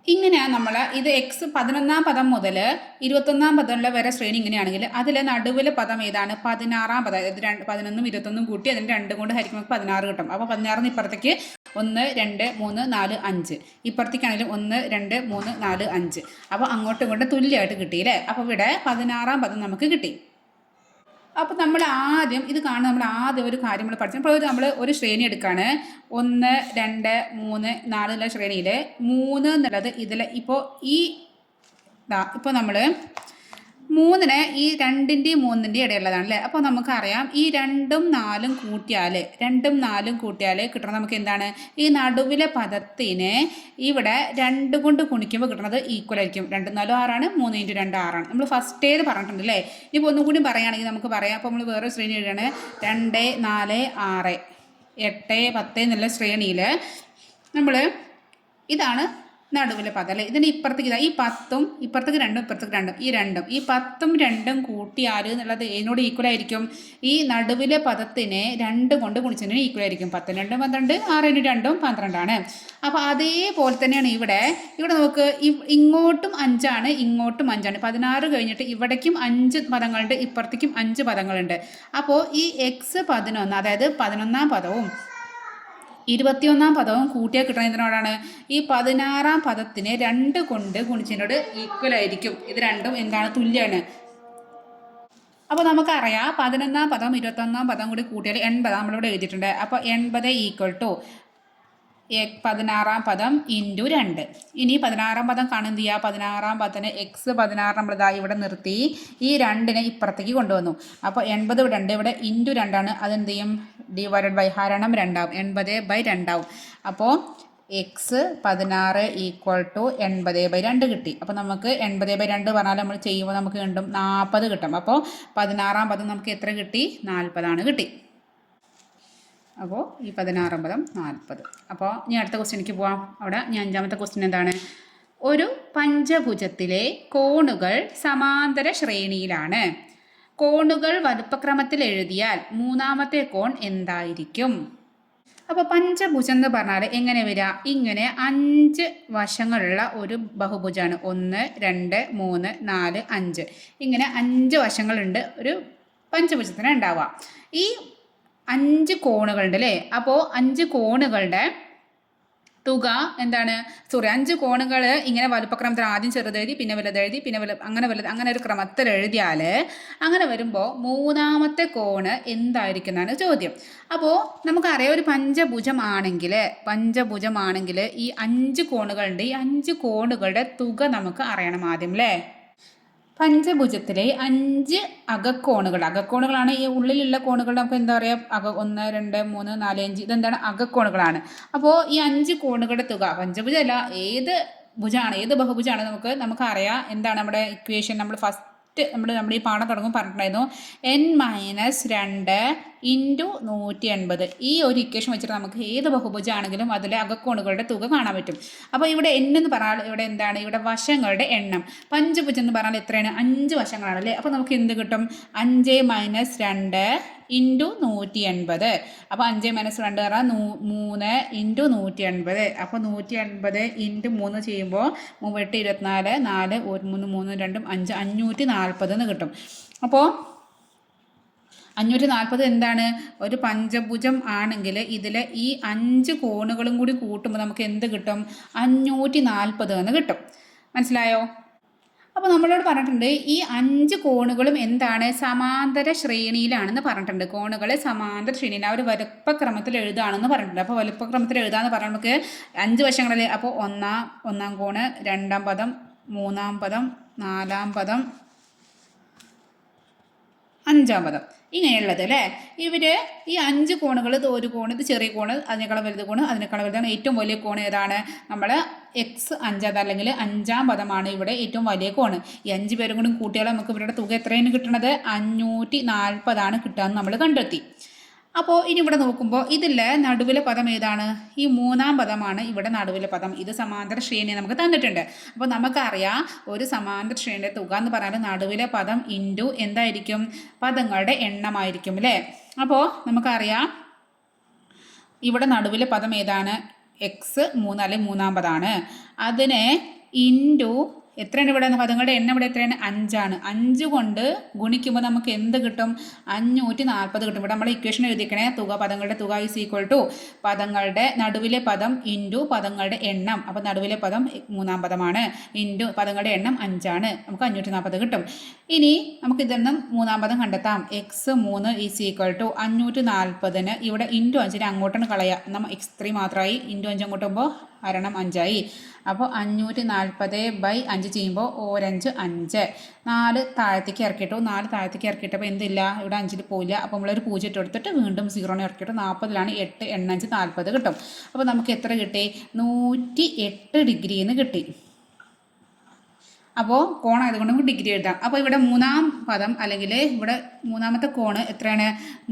ഇങ്ങനെയാണ് നമ്മൾ ഇത് 11-ാം പദം മുതൽ 21-ാം പദമുള്ള വരെ ശ്രേണി ഇങ്ങനെയാണെങ്കിൽ അതിലെ നടുവിലെ പദം ഏതാണ് 16-ാം പദം അതായത് 11-ഉം 21-ഉം കൂട്ടി അതിന് 2 കൊണ്ട് ഹരിക്കുമ്പോൾ 16 കിട്ടും അപ്പോൾ 16-ന് ഇപ്പുറത്തേക്ക് 1 2 3 4 5 ഇപ്പുറത്തേക്കാണെങ്കിലും 1 2 3 4 5 അപ്പോൾ അങ്ങോട്ടും ഇങ്ങോട്ടും തുല്യമായിട്ട് കിട്ടിയില്ലേ അപ്പോൾ ഇവിടെ 16-ാം പദം നമുക്ക് കിട്ടി അപ്പോൾ നമ്മൾ ആദ്യം ഇത് കാണുന്ന നമ്മൾ ആദ്യം ഒരു കാര്യം നമ്മൾ പഠിച്ചു അപ്പോൾ നമ്മൾ ഒരു ശ്രേണി എടുക്കുകയാണ് 1 2 3 4 എന്നുള്ള ശ്രേണിയിൽ 3 എന്നുള്ളത് ഇതിൽ ഇപ്പോൾ നമ്മൾ 3-ന് ഈ 2-ൻ്റെയും 3-ൻ്റെയും ഇടയുള്ളതാണ് അല്ലേ അപ്പോൾ നമുക്കറിയാം ഈ 2-ഉം 4-ഉം കൂട്ടിയാൽ 2-ഉം 4-ഉം കൂട്ടിയാൽ കിട്ടണം നമുക്ക് എന്താണ് ഈ നടുവിലെ പദത്തിന് ഇവിടെ 2 കൊണ്ട് ഗുണിക്കുമ്പോൾ കിട്ടുന്നത് ഈക്വൽ ആയിരിക്കും 2 4 6 3 × 2 6 നമ്മൾ ഫസ്റ്റേത് പറഞ്ഞിട്ടുണ്ട് അല്ലേ ഇപ്പോൾ ഒന്നും കൂടി പറയുകയാണെങ്കിൽ നമുക്ക് പറയാം അപ്പോൾ നമ്മൾ വേറെ ശ്രേണി എഴുതുകയാണ് 2 4 6 8 10 എന്നുള്ള ശ്രേണിയിൽ നമ്മൾ ഇതാണ് നടുവിലെ പദം അല്ലേ ഇതിന് ഇപ്പുറത്തേക്ക് ഈ 10-ഉം ഇപ്പുറത്തേക്ക് 2-ഉം ഇപ്പുറത്തേക്ക് 2-ഉം ഈ 10-ഉം 2-ഉം കൂട്ടിയാൽ എന്നുള്ളത് ഇതിനോട് ഈക്വൽ ആയിരിക്കും ഈ നടുവിലെ പദത്തിനെ 2 കൊണ്ട് ഗുണിച്ചതിന് ഈക്വൽ ആയിരിക്കും 10 2 12 6 2 12 അപ്പോൾ അതേപോലെ തന്നെയാണ് ഇവിടെ നമുക്ക് ഇങ്ങോട്ടും 5 ഇങ്ങോട്ടും 5 16 കഴിഞ്ഞിട്ട് ഇവിടേക്കും 5 പദങ്ങളുണ്ട് ഇപ്പുറത്തേക്കും 5 പദങ്ങളുണ്ട് അപ്പോൾ ഈ x11 അതായത് 11-ാം പദവും 21-ാം പദവും കൂട്ടിയാൽ കിട്ടുന്നതിനോടാണ് ഈ 16-ാം പദത്തിനെ 2 കൊണ്ട് ഗുണിച്ചതിനോട് ഈക്വൽ ആയിരിക്കും ഇത് രണ്ടും എന്താണ് തുല്യമാണ് അപ്പോൾ നമുക്കറിയാം 11-ാം പദം 21-ാം പദം കൂടി കൂട്ടിയാൽ 80 നമ്മളിവിടെ എഴുതിയിട്ടുണ്ട് അപ്പോൾ 80 ഈക്വൽ ടു 16-ാം പദം ഇൻറ്റു 2 ഇനി 16-ാം പദം കാണുന്നത് ചെയ്യുക 16-ാം പദത്തിന് x16 നമ്മൾ ഇവിടെ നിർത്തി ഈ 2-നെ ഇപ്പുറത്തേക്ക് കൊണ്ടുവന്നു അപ്പോൾ 80 ഇവിടെ 2 ഇവിടെ ഇൻറ്റു 2 അതെന്ത് ചെയ്യും ഡിവൈഡഡ് ബൈ ഹരണം 2 ആവും 80/2 ആവും അപ്പോൾ x16 ഈക്വൽ ടു 80/2 കിട്ടി അപ്പോൾ നമുക്ക് 80/2 പറഞ്ഞാൽ നമ്മൾ ചെയ്യുമ്പോൾ നമുക്ക് വീണ്ടും 40 കിട്ടും അപ്പോൾ 16-ാം പദം നമുക്ക് എത്ര കിട്ടി 40 കിട്ടി അപ്പോൾ ഈ 16-ാം പദം 40 അപ്പോൾ ഇനി അടുത്ത ക്വസ്റ്റ്യനിലേക്ക് പോവാം അവിടെ ഇനി 5-ാമത്തെ ക്വസ്റ്റ്യൻ എന്താണ് ഒരു പഞ്ചഭുജത്തിലെ കോണുകൾ സമാന്തര ശ്രേണിയിലാണ് കോണുകൾ വലുപ്പക്രമത്തിൽ എഴുതിയാൽ 3-ാമത്തെ കോൺ എന്തായിരിക്കും അപ്പോൾ പഞ്ചഭുജം എന്ന് പറഞ്ഞാൽ എങ്ങനെ വരിക ഇങ്ങനെ 5 വശങ്ങളുള്ള ഒരു ബഹുഭുജമാണ് 1 2 3 4 5 ഇങ്ങനെ 5 വശങ്ങളുണ്ട് ഒരു പഞ്ചഭുജത്തിന് ഉണ്ടാവുക ഈ 5 കോണുകളുണ്ട് അല്ലേ അപ്പോൾ 5 കോണുകളുടെ തുക എന്താണ് സോറി 5 കോണുകൾ ഇങ്ങനെ വലുപ്പക്രമത്തിൽ ആദ്യം ചെറുതെഴുതി പിന്നെ വലുതെഴുതി പിന്നെ അങ്ങനെ ഒരു ക്രമത്തിൽ എഴുതിയാൽ അങ്ങനെ വരുമ്പോൾ മൂന്നാമത്തെ കോണ് എന്തായിരിക്കും എന്നാണ് ചോദ്യം. അപ്പോൾ നമുക്കറിയാം ഒരു പഞ്ചഭുജമാണെങ്കിൽ ഈ 5 കോണുകളുണ്ട്. ഈ 5 കോണുകളുടെ തുക നമുക്ക് അറിയണം ആദ്യം അല്ലേ. പഞ്ചഭുജത്തിലെ 5 അകക്കോണുകളാണ് ഈ ഉള്ളിലുള്ള കോണുകൾ. നമുക്ക് എന്താ പറയുക 1 2 3 4 5 ഇതെന്താണ് അകക്കോണുകളാണ്. അപ്പോൾ ഈ 5 കോണുകളുടെ തുക പഞ്ചഭുജമല്ല ഏത് ബഹുഭുജമാണ് നമുക്കറിയാം എന്താണ് നമ്മുടെ ഇക്വേഷൻ. നമ്മൾ ഈ പാഠം തുടങ്ങുമ്പോൾ പറഞ്ഞിട്ടുണ്ടായിരുന്നു n-2 × 180. ഈ ഒരു ഇക്വേഷൻ വെച്ചിട്ട് നമുക്ക് ഏത് ബഹുഭുജമാണെങ്കിലും അതിലെ അകക്കോണുകളുടെ തുക കാണാൻ പറ്റും. അപ്പോൾ ഇവിടെ n എന്ന് പറഞ്ഞാൽ ഇവിടെ എന്താണ് ഇവിടെ വശങ്ങളുടെ എണ്ണം. പഞ്ചഭുജം എന്ന് പറഞ്ഞാൽ എത്രയാണ് 5 വശങ്ങളാണ് അല്ലേ. അപ്പോൾ നമുക്ക് എന്ത് കിട്ടും 5 - 2 × 180. അപ്പോൾ 5 - 2 പറഞ്ഞാൽ 3 × 180. അപ്പോൾ 180 × 3 ചെയ്യുമ്പോൾ 3 8 24 4 1 3 2 5 540 എന്ന് കിട്ടും. അപ്പോൾ 540 എന്താണ് ഒരു പഞ്ചഭുജം ആണെങ്കിൽ ഇതിൽ ഈ 5 കോണുകളും കൂടി കൂട്ടുമ്പോൾ നമുക്ക് എന്ത് കിട്ടും 540 എന്ന് കിട്ടും. മനസ്സിലായോ? അപ്പോൾ നമ്മളോട് പറഞ്ഞിട്ടുണ്ട് ഈ 5 കോണുകളും എന്താണ് സമാന്തര ശ്രേണിയിലാണെന്ന് പറഞ്ഞിട്ടുണ്ട്. കോണുകളെ സമാന്തര ശ്രേണിയിൽ അവർ വലുപ്പക്രമത്തിൽ എഴുതാണെന്ന് പറഞ്ഞിട്ടുണ്ട്. അപ്പോൾ വലുപ്പക്രമത്തിൽ എഴുതാമെന്ന് പറഞ്ഞാൽ നമുക്ക് 5 വശങ്ങളിൽ അപ്പോൾ ഒന്നാം കോണ്, രണ്ടാം പദം, മൂന്നാം പദം, നാലാം പദം, അഞ്ചാം പദം ഇങ്ങനെയുള്ളത് അല്ലേ. ഈ 5 കോണുകൾ ഒരു കോണ്, ഇത് ചെറിയ കോണ്, അതിനേക്കാളും വലുത് കോണ്, അതിനേക്കാളും വലുതാണ്. ഏറ്റവും വലിയ കോണ് ഏതാണ് നമ്മൾ x5 അല്ലെങ്കിൽ 5-ാം പദമാണ് ഇവിടെ ഏറ്റവും വലിയ കോണ്. ഈ 5 പേരും കൂടി കൂട്ടിയാൽ നമുക്ക് ഇവരുടെ തുക എത്രയാണ് കിട്ടുന്നത് 540 കിട്ടുകയെന്ന് നമ്മൾ കണ്ടെത്തി. അപ്പോൾ ഇനി ഇവിടെ നോക്കുമ്പോൾ ഇതിലെ നടുവിലെ പദം ഏതാണ് ഈ 3-ാം പദമാണ് ഇവിടെ നടുവിലെ പദം. ഇത് സമാന്തര ശ്രേണി നമുക്ക് തന്നിട്ടുണ്ട്. അപ്പോൾ നമുക്കറിയാം ഒരു സമാന്തര ശ്രേണിയുടെ തുക എന്ന് പറഞ്ഞാൽ നടുവിലെ പദം ഇൻറ്റു എന്തായിരിക്കും പദങ്ങളുടെ എണ്ണമായിരിക്കും അല്ലേ. അപ്പോൾ നമുക്കറിയാം ഇവിടെ നടുവിലെ പദം ഏതാണ് x3 അല്ലെങ്കിൽ 3-ാം പദമാണ്. അതിനെ ഇൻറ്റു എത്രയാണ് ഇവിടെ പദങ്ങളുടെ എണ്ണം ഇവിടെ എത്രയാണ് 5 ആണ്. 5 കൊണ്ട് ഗുണിക്കുമ്പോൾ നമുക്ക് എന്ത് കിട്ടും 540 കിട്ടും. ഇവിടെ നമ്മൾ ഇക്വേഷൻ എഴുതിക്കണേ പദങ്ങളുടെ തുക ഈസ് ഈക്വൽ ടു പദങ്ങളുടെ നടുവിലെ പദം ഇൻറ്റു പദങ്ങളുടെ എണ്ണം. അപ്പോൾ നടുവിലെ പദം 3-ാം പദമാണ് ഇൻറ്റു പദങ്ങളുടെ എണ്ണം 5 ആണ്. നമുക്ക് 540 കിട്ടും. ഇനി നമുക്ക് ഇതൊന്നും 3-ാം പദം കണ്ടെത്താം. x3 ഈസ് ഈക്വൽ ടു 540 ഇവിടെ ഇൻറ്റു 5 അങ്ങോട്ടാണ് കളയുക. നമ്മൾ x3 മാത്രമായി ഇൻറ്റു 5 അങ്ങോട്ട് പോകുമ്പോൾ ഹരണം 5 അപ്പോൾ 540/5 ചെയ്യുമ്പോൾ 5 5 4 താഴത്തേക്ക് ഇറക്കിയിട്ടു. 4 താഴത്തേക്ക് ഇറക്കിയിട്ടപ്പോൾ എന്തില്ല ഇവിടെ 5 പോയില്ല. അപ്പോൾ നമ്മളൊരു 0 ഇട്ട് എടുത്തിട്ട് വീണ്ടും 0 ഇറക്കിയിട്ട് 40 8 8 5 40 കിട്ടും. അപ്പോൾ നമുക്ക് എത്ര കിട്ടി 108 ഡിഗ്രി എന്ന് കിട്ടി. അപ്പോൾ കോണായതുകൊണ്ട് നമുക്ക് ഡിഗ്രി എഴുതാം. അപ്പോൾ ഇവിടെ 3-ാം പദം അല്ലെങ്കിൽ ഇവിടെ 3-ാമത്തെ കോണ് എത്രയാണ്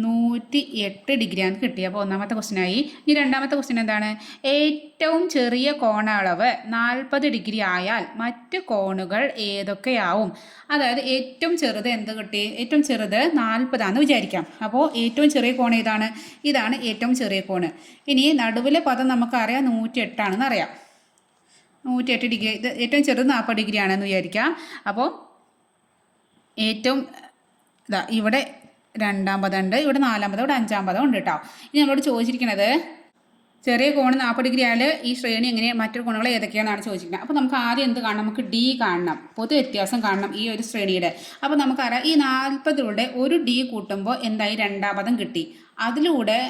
108 ഡിഗ്രിയാണ് കിട്ടി. അപ്പോൾ 1-ാമത്തെ ക്വസ്റ്റ്യനായി. ഇനി 2-ാമത്തെ ക്വസ്റ്റ്യൻ എന്താണ് ഏറ്റവും ചെറിയ കോണളവ് 40 ഡിഗ്രി ആയാൽ മറ്റ് കോണുകൾ ഏതൊക്കെയാവും. അതായത് ഏറ്റവും ചെറുത് എന്ത് കിട്ടി ഏറ്റവും ചെറുത് 40 ആണെന്ന് വിചാരിക്കാം. അപ്പോൾ ഏറ്റവും ചെറിയ കോൺ ഏതാണ് ഇതാണ് ഏറ്റവും ചെറിയ കോണ്. ഇനി നടുവിലെ പദം നമുക്കറിയാം 108 ആണെന്ന് അറിയാം. 108 ഡിഗ്രി ഇത് ഏറ്റവും ചെറുത് 40 ഡിഗ്രി ആണെന്ന് വിചാരിക്കാം. അപ്പോൾ ഏറ്റവും ഇവിടെ 2-ാം പദം ഉണ്ട്, ഇവിടെ 4-ാം പദം, ഇവിടെ 5-ാം പദം ഉണ്ട് കേട്ടോ. ഇനി നമ്മളോട് ചോദിച്ചിരിക്കുന്നത് ചെറിയ കോണ് 40 ഡിഗ്രി ആയാൽ ഈ ശ്രേണി എങ്ങനെ മറ്റൊരു കോണുകൾ ഏതൊക്കെയാണെന്നാണ് ചോദിച്ചിരിക്കുന്നത്. അപ്പോൾ നമുക്ക് ആദ്യം എന്ത് കാണണം നമുക്ക് ഡി കാണണം, പൊതു വ്യത്യാസം കാണണം ഈ ഒരു ശ്രേണിയുടെ. അപ്പോൾ നമുക്കറിയാം ഈ 40-ലൂടെ ഒരു ഡി കൂട്ടുമ്പോൾ എന്തായി 2-ാം പദം കിട്ടി. അതിലൂടെ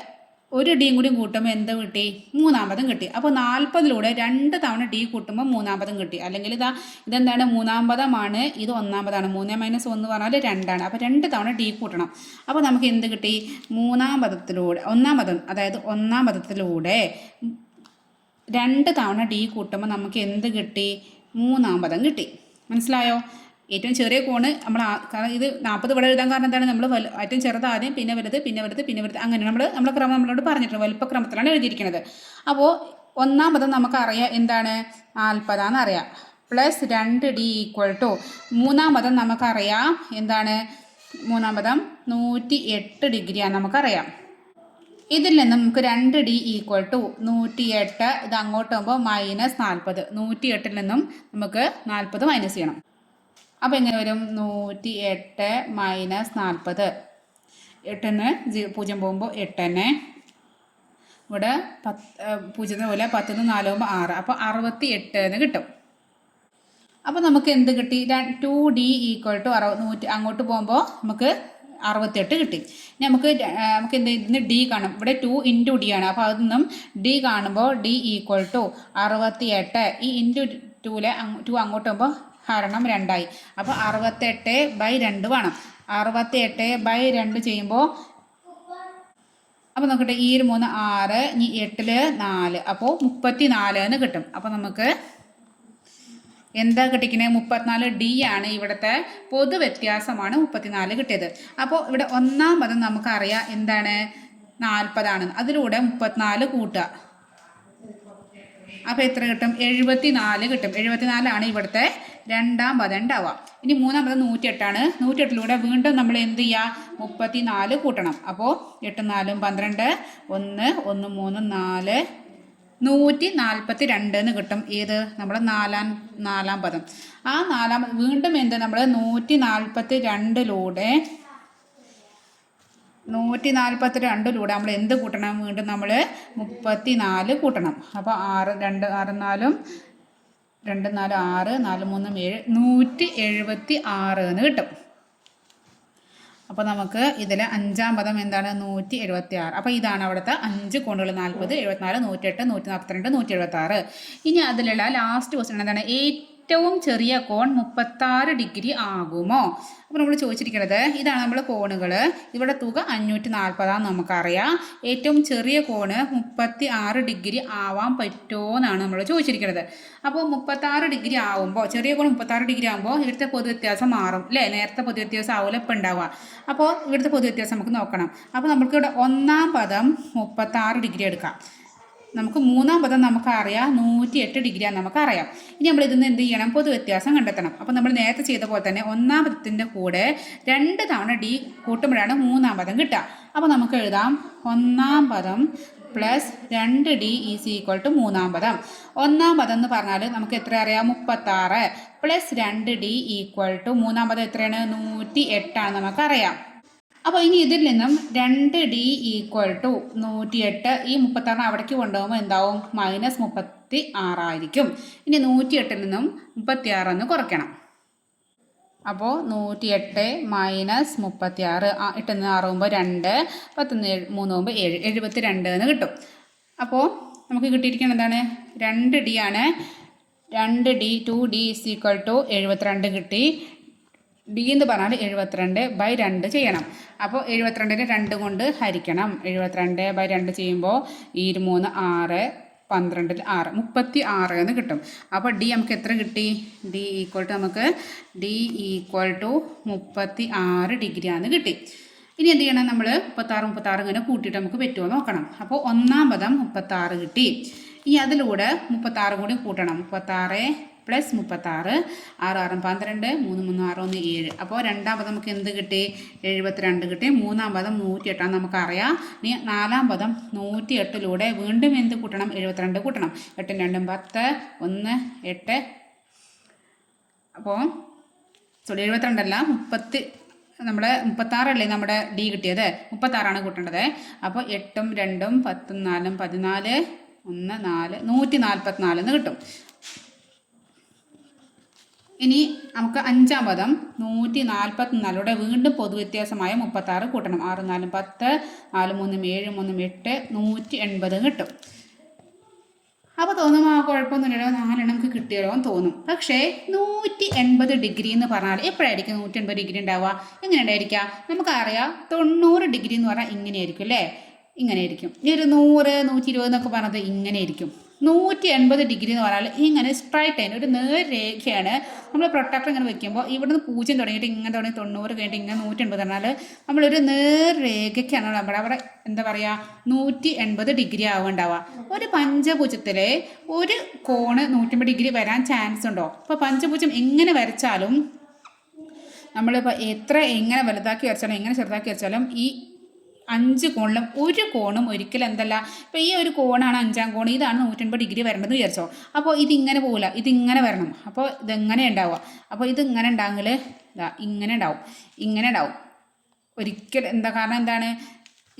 ഒരു ഡിയും കൂടി കൂട്ടുമ്പോൾ എന്ത് കിട്ടി 3-ാം പദം കിട്ടി. അപ്പോൾ 40-ലൂടെ 2 തവണ ഡി കൂട്ടുമ്പോൾ 3-ാം പദം കിട്ടി. അല്ലെങ്കിൽ ഇതെന്താണ് 3-ാം പദമാണ്, ഇത് 1-ാം പദമാണ്. 3 - 1 പറഞ്ഞാൽ 2 ആണ്. അപ്പോൾ 2 തവണ ഡി കൂട്ടണം. അപ്പോൾ നമുക്ക് എന്ത് കിട്ടി 1-ാം പദം അതായത് 1-ാം പദത്തിലൂടെ 2 തവണ ഡി കൂട്ടുമ്പോൾ നമുക്ക് എന്ത് കിട്ടി 3-ാം പദം കിട്ടി. മനസ്സിലായോ? ഏറ്റവും ചെറിയ കോണ് കാരണം ഇത് 40 ഇവിടെ എഴുതാൻ കാരണം എന്താണ് നമ്മൾ ഏറ്റവും ചെറുത് ആദ്യം പിന്നെ വലുത് പിന്നെ വലുത് പിന്നെ വലുത് അങ്ങനെ നമ്മളെ ക്രമം നമ്മളോട് പറഞ്ഞിട്ടുണ്ട്. വലുപ്പക്രമത്തിലാണ് എഴുതിയിരിക്കുന്നത്. അപ്പോൾ 1-ാം പദം നമുക്കറിയാം എന്താണ് 40 ആണെന്ന് അറിയാം. പ്ലസ് 2d ഈക്വൽ ടു 3-ാം പദം നമുക്കറിയാം എന്താണ് 3-ാം പദം 108 ഡിഗ്രിയാണ് നമുക്കറിയാം. ഇതിൽ നിന്ന് നമുക്ക് 2d ഈക്വൽ ടു 108 ഇത് അങ്ങോട്ട് പോകുമ്പോൾ -40. 108-ൽ നിന്നും നമുക്ക് 40 മൈനസ് ചെയ്യണം. അപ്പോൾ എങ്ങനെ വരും 108 - 40 8-ന്ന് 0 പോകുമ്പോൾ 8 തന്നെ ഇവിടെ 0 പോലെ 10 4 6, അപ്പോൾ 68 എന്ന് കിട്ടും. അപ്പോൾ നമുക്ക് എന്ത് കിട്ടി? 2D = 100. അങ്ങോട്ട് പോകുമ്പോൾ നമുക്ക് 68 കിട്ടി. നമുക്ക് എന്ത് ഇതിന് ഡി കാണും. ഇവിടെ 2 × D ആണ്. അപ്പോൾ അതിൽ നിന്നും ഡി കാണുമ്പോൾ D = 68. ഈ ഇൻറ്റു 2 അങ്ങോട്ട് പോകുമ്പോൾ ഹരണം 2 അപ്പോൾ 68/2 വേണം. 68/2 ചെയ്യുമ്പോൾ അപ്പോൾ നോക്കട്ടെ, ഈ 3 6, ഇനി 8 4, അപ്പോൾ 34 എന്ന് കിട്ടും. അപ്പോൾ നമുക്ക് എന്താ കിട്ടിക്കുന്നത്? 34D ആണ് ഇവിടുത്തെ പൊതു വ്യത്യാസമാണ് 34 കിട്ടിയത്. അപ്പോൾ ഇവിടെ ഒന്നാം പദം നമുക്കറിയാം എന്താണ്? 40 ആണ്. അതിലൂടെ 34 കൂട്ടുക. അപ്പോൾ എത്ര കിട്ടും? 74 കിട്ടും. 74 ആണ് ഇവിടുത്തെ രണ്ടാം പദം ഉണ്ടാവുക. ഇനി മൂന്നാം പദം 108 ആണ്. 108ലൂടെ വീണ്ടും നമ്മൾ എന്ത് ചെയ്യുക? 34 കൂട്ടണം. അപ്പോൾ 8 4 12, 1 1 3 4, 142 എന്ന് കിട്ടും. ഏത്? നമ്മുടെ നാലാം പദം. ആ നാലാം വീണ്ടും എന്ത്? നമ്മൾ 142ലൂടെ നമ്മൾ എന്ത് കൂട്ടണം? വീണ്ടും നമ്മൾ 34 കൂട്ടണം. അപ്പോൾ 6 2 6 4 2 4 6 4 3 7 176 എന്ന് കിട്ടും. അപ്പോൾ നമുക്ക് ഇതിൽ അഞ്ചാം പദം എന്താണ്? 176. അപ്പോൾ ഇതാണ് അവിടുത്തെ 5 കോണുകൾ: 40, 74, 108, 142, 176. ഇനി അതിലുള്ള ലാസ്റ്റ് ക്വസ്റ്റ്യൻ എന്താണ്? ഏറ്റവും ചെറിയ കോൺ 36 ഡിഗ്രി ആകുമോ? അപ്പോൾ നമ്മൾ ചോദിച്ചിരിക്കുന്നത് ഇതാണ്. നമ്മൾ കോണുകൾ ഇവിടെ തുക 540 നമുക്കറിയാം. ഏറ്റവും ചെറിയ കോണ് 36 ഡിഗ്രി ആവാൻ പറ്റുമോ എന്നാണ് നമ്മൾ ചോദിച്ചിരിക്കുന്നത്. അപ്പോൾ 36 ഡിഗ്രി ആവുമ്പോൾ, ചെറിയ കോൺ 36 ഡിഗ്രി ആകുമ്പോൾ ഇവിടുത്തെ പൊതുവ്യത്യാസം മാറും അല്ലേ? നേരത്തെ പൊതുവ്യത്യാസം ആവില്ല ഇപ്പം ഉണ്ടാവുക. അപ്പോൾ ഇവിടുത്തെ പൊതുവ്യത്യാസം നമുക്ക് നോക്കണം. അപ്പോൾ നമുക്ക് ഇവിടെ ഒന്നാം പദം 36 ഡിഗ്രി എടുക്കാം. നമുക്ക് മൂന്നാം പദം നമുക്കറിയാം 108 ഡിഗ്രിയാണ് നമുക്കറിയാം. ഇനി നമ്മൾ ഇതിൽ നിന്ന് എന്ത് ചെയ്യണം? പൊതുവ്യത്യാസം കണ്ടെത്തണം. അപ്പോൾ നമ്മൾ നേരത്തെ ചെയ്ത പോലെ തന്നെ ഒന്നാം പദത്തിൻ്റെ കൂടെ 2 തവണ D കൂട്ടുമ്പോഴാണ് മൂന്നാം പദം കിട്ടുക. അപ്പോൾ നമുക്ക് എഴുതാം ഒന്നാം പദം പ്ലസ് 2D = മൂന്നാം പദം. ഒന്നാം പദം എന്ന് പറഞ്ഞാൽ നമുക്ക് എത്ര അറിയാം? 36 പ്ലസ് 2D = മൂന്നാം പദം എത്രയാണ്? 108 ആണ് നമുക്കറിയാം. അപ്പോൾ ഇനി ഇതിൽ നിന്നും 2D = 108, ഈ 36 അവിടേക്ക് കൊണ്ടുപോകുമ്പോൾ എന്താവും? -36 ആയിരിക്കും. ഇനി 108ൽ നിന്നും 36 എന്ന് കുറയ്ക്കണം. അപ്പോൾ 108 - 36, 8 6 2, 10 3 7, 72 എന്ന് കിട്ടും. അപ്പോൾ നമുക്ക് കിട്ടിയിരിക്കുന്നത് എന്താണ്? 2D ആണ്. 2D 2D = 72 കിട്ടി. D എന്ന് പറഞ്ഞാൽ 72/2 ചെയ്യണം. അപ്പോൾ 72നെ 2 കൊണ്ട് ഹരിക്കണം. 72/2 ചെയ്യുമ്പോൾ 3 6, 12 6, 36 എന്ന് കിട്ടും. അപ്പോൾ D നമുക്ക് എത്ര കിട്ടി? D = 36 ഡിഗ്രിയാണ് കിട്ടി. ഇനി എന്ത് ചെയ്യണം? നമ്മൾ 36 ഇങ്ങനെ കൂട്ടിയിട്ട് നമുക്ക് പറ്റുമോ നോക്കണം. അപ്പോൾ ഒന്നാം പദം 36 കിട്ടി. ഇനി അതിലൂടെ 36 കൂടി കൂട്ടണം. 36 പ്ലസ് 36, 6 6 12, 3 3 6 1 7. അപ്പോൾ രണ്ടാം പദം നമുക്ക് എന്ത് കിട്ടി? 72 കിട്ടി. മൂന്നാം പദം 108 നമുക്കറിയാം. ഇനി നാലാം പദം 108ലൂടെ വീണ്ടും എന്ത് കൂട്ടണം? 72 കൂട്ടണം. 8 2 10, 1 8. അപ്പോൾ 72 അല്ല, 30. നമ്മുടെ 36 അല്ലേ നമ്മുടെ D കിട്ടിയത്? 36 കൂട്ടേണ്ടത്. അപ്പോൾ 8 2 10 4 14, 1 4, 144 എന്ന് കിട്ടും. ഇനി നമുക്ക് അഞ്ചാം പദം 144ലൂടെ വീണ്ടും പൊതുവ്യത്യാസമായ 36 കൂട്ടണം. 6 4 10, 4 3 7 3 8, 180 കിട്ടും. അപ്പോൾ തോന്നുമ്പോൾ കുഴപ്പമൊന്നുമില്ലല്ലോ, 4 നമുക്ക് കിട്ടിയല്ലോ എന്ന് തോന്നും. പക്ഷേ 180 ഡിഗ്രി എന്ന് പറഞ്ഞാൽ എപ്പോഴായിരിക്കും 180 ഡിഗ്രി ഉണ്ടാവുക? എങ്ങനെ ഉണ്ടായിരിക്കുക? നമുക്കറിയാം 90 ഡിഗ്രി എന്ന് പറഞ്ഞാൽ ഇങ്ങനെയായിരിക്കും അല്ലേ? ഇങ്ങനെയായിരിക്കും. ഈ ഒരു 100 120 എന്നൊക്കെ പറഞ്ഞത് ഇങ്ങനെയായിരിക്കും. 180 ഡിഗ്രി എന്ന് പറഞ്ഞാൽ ഇങ്ങനെ സ്ട്രൈറ്റ് ആയിട്ട് ഒരു നേർരേഖയാണ്. നമ്മൾ പ്രൊട്ടക്ടർ ഇങ്ങനെ വെക്കുമ്പോൾ ഇവിടുന്ന് 0 തുടങ്ങിയിട്ട് ഇങ്ങനെ തുടങ്ങി 90 കഴിഞ്ഞിട്ട് ഇങ്ങനെ 180 പറഞ്ഞാൽ നമ്മളൊരു നേർരേഖയ്ക്കാണ് അവിടെ എന്താ പറയുക 180 ഡിഗ്രി ആവുണ്ടാവുക. ഒരു പഞ്ചഭുജത്തിലെ ഒരു കോണ് 180 ഡിഗ്രി വരാൻ ചാൻസ് ഉണ്ടോ? അപ്പോൾ പഞ്ചഭുജം എങ്ങനെ വരച്ചാലും നമ്മളിപ്പോൾ എങ്ങനെ വലുതാക്കി വരച്ചാലും എങ്ങനെ ചെറുതാക്കി വരച്ചാലും ഈ 5 കോണിലും ഒരു കോണും ഒരിക്കലും എന്തല്ല. ഇപ്പോൾ ഈ ഒരു കോണാണ് 5ആം കോൺ, ഇതാണ് 180 ഡിഗ്രി വരേണ്ടത് വിചാരിച്ചോ. അപ്പോൾ ഇതിങ്ങനെ പോകില്ല, ഇതിങ്ങനെ വരണം. അപ്പോൾ ഇതെങ്ങനെ ഉണ്ടാവുക? അപ്പോൾ ഇതിങ്ങനെ ഉണ്ടാകുമെങ്കിൽ ഇങ്ങനെ ഉണ്ടാവും, ഇങ്ങനെ ഉണ്ടാവും. ഒരിക്കലും കാരണം എന്താണ്?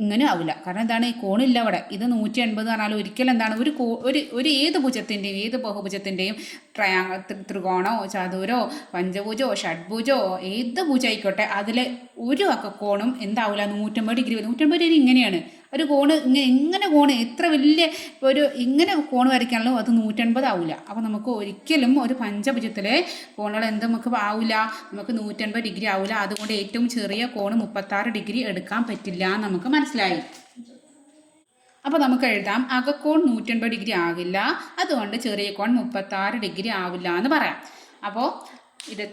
ഇങ്ങനെ ആവില്ല. കാരണം എന്താണ്, ഈ കോണില്ല അവിടെ. ഇത് 180 എന്ന് പറഞ്ഞാൽ ഒരിക്കലും എന്താണ്, ഒരു ഏത് ഭുജത്തിൻ്റെയും ഏത് ബഹുഭുജത്തിൻ്റെയും ത്രികോണോ ചതുരോ പഞ്ചഭുജോ ഷഡ്ഭുജോ ഏത് ഭുജം ആയിക്കോട്ടെ അതിൽ ഒരു കോണും എന്താവില്ല 180 ഡിഗ്രി. 180 ഡിഗ്രി ഇങ്ങനെയാണ് ഒരു കോണ്. ഇങ്ങനെ കോണ് എത്ര വലിയ ഇങ്ങനെ കോണ് വരയ്ക്കാണല്ലോ അത് 180 ആവില്ല. അപ്പോൾ നമുക്ക് ഒരിക്കലും ഒരു പഞ്ചഭുജത്തിലെ കോണുകൾ നമുക്ക് ആവില്ല, നമുക്ക് 180 ഡിഗ്രി ആവില്ല. അതുകൊണ്ട് ഏറ്റവും ചെറിയ കോണ് 36 ഡിഗ്രി എടുക്കാൻ പറ്റില്ല എന്ന് നമുക്ക് മനസ്സിലായി. അപ്പോൾ നമുക്ക് എഴുതാം, അകക്കോൺ 180 ഡിഗ്രി ആകില്ല, അതുകൊണ്ട് ചെറിയ കോൺ 36 ഡിഗ്രി ആവില്ല എന്ന് പറയാം. അപ്പോൾ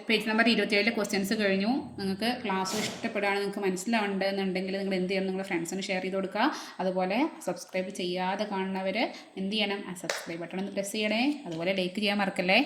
പേജ് നമ്പർ 27 ക്വസ്റ്റ്യൻസ് കഴിഞ്ഞു. നിങ്ങൾക്ക് ക്ലാസ് ഇഷ്ടപ്പെടുകയാണ്, നിങ്ങൾക്ക് മനസ്സിലാവുന്നുണ്ടെങ്കിൽ നിങ്ങൾ എന്ത് ചെയ്യണം, നിങ്ങളുടെ ഫ്രണ്ട്സിന് ഷെയർ ചെയ്ത് കൊടുക്കുക. അതുപോലെ സബ്സ്ക്രൈബ് ചെയ്യാതെ കാണുന്നവർ എന്ത് ചെയ്യണം, ആ സബ്സ്ക്രൈബ് ബട്ടൺ ഒന്ന് പ്രസ് ചെയ്യണേ. അതുപോലെ ലൈക്ക് ചെയ്യാൻ മറക്കല്ലേ.